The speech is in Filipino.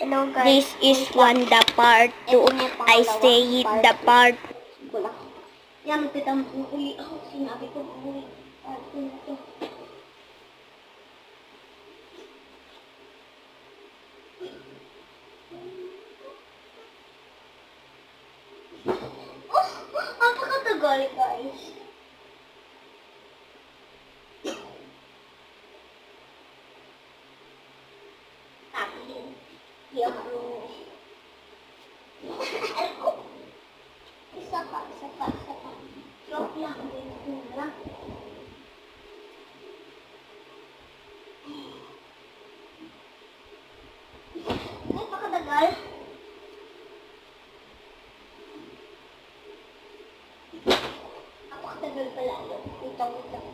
Hello guys. This is one the part 2. I say it the part. Yan, magpitang uli ako. Sinabi ko uli. Part 2 na to. Oh, napakatagal guys. Isa pa. Joke lang. Napakatagal. Napakatagal pala yun. Wait.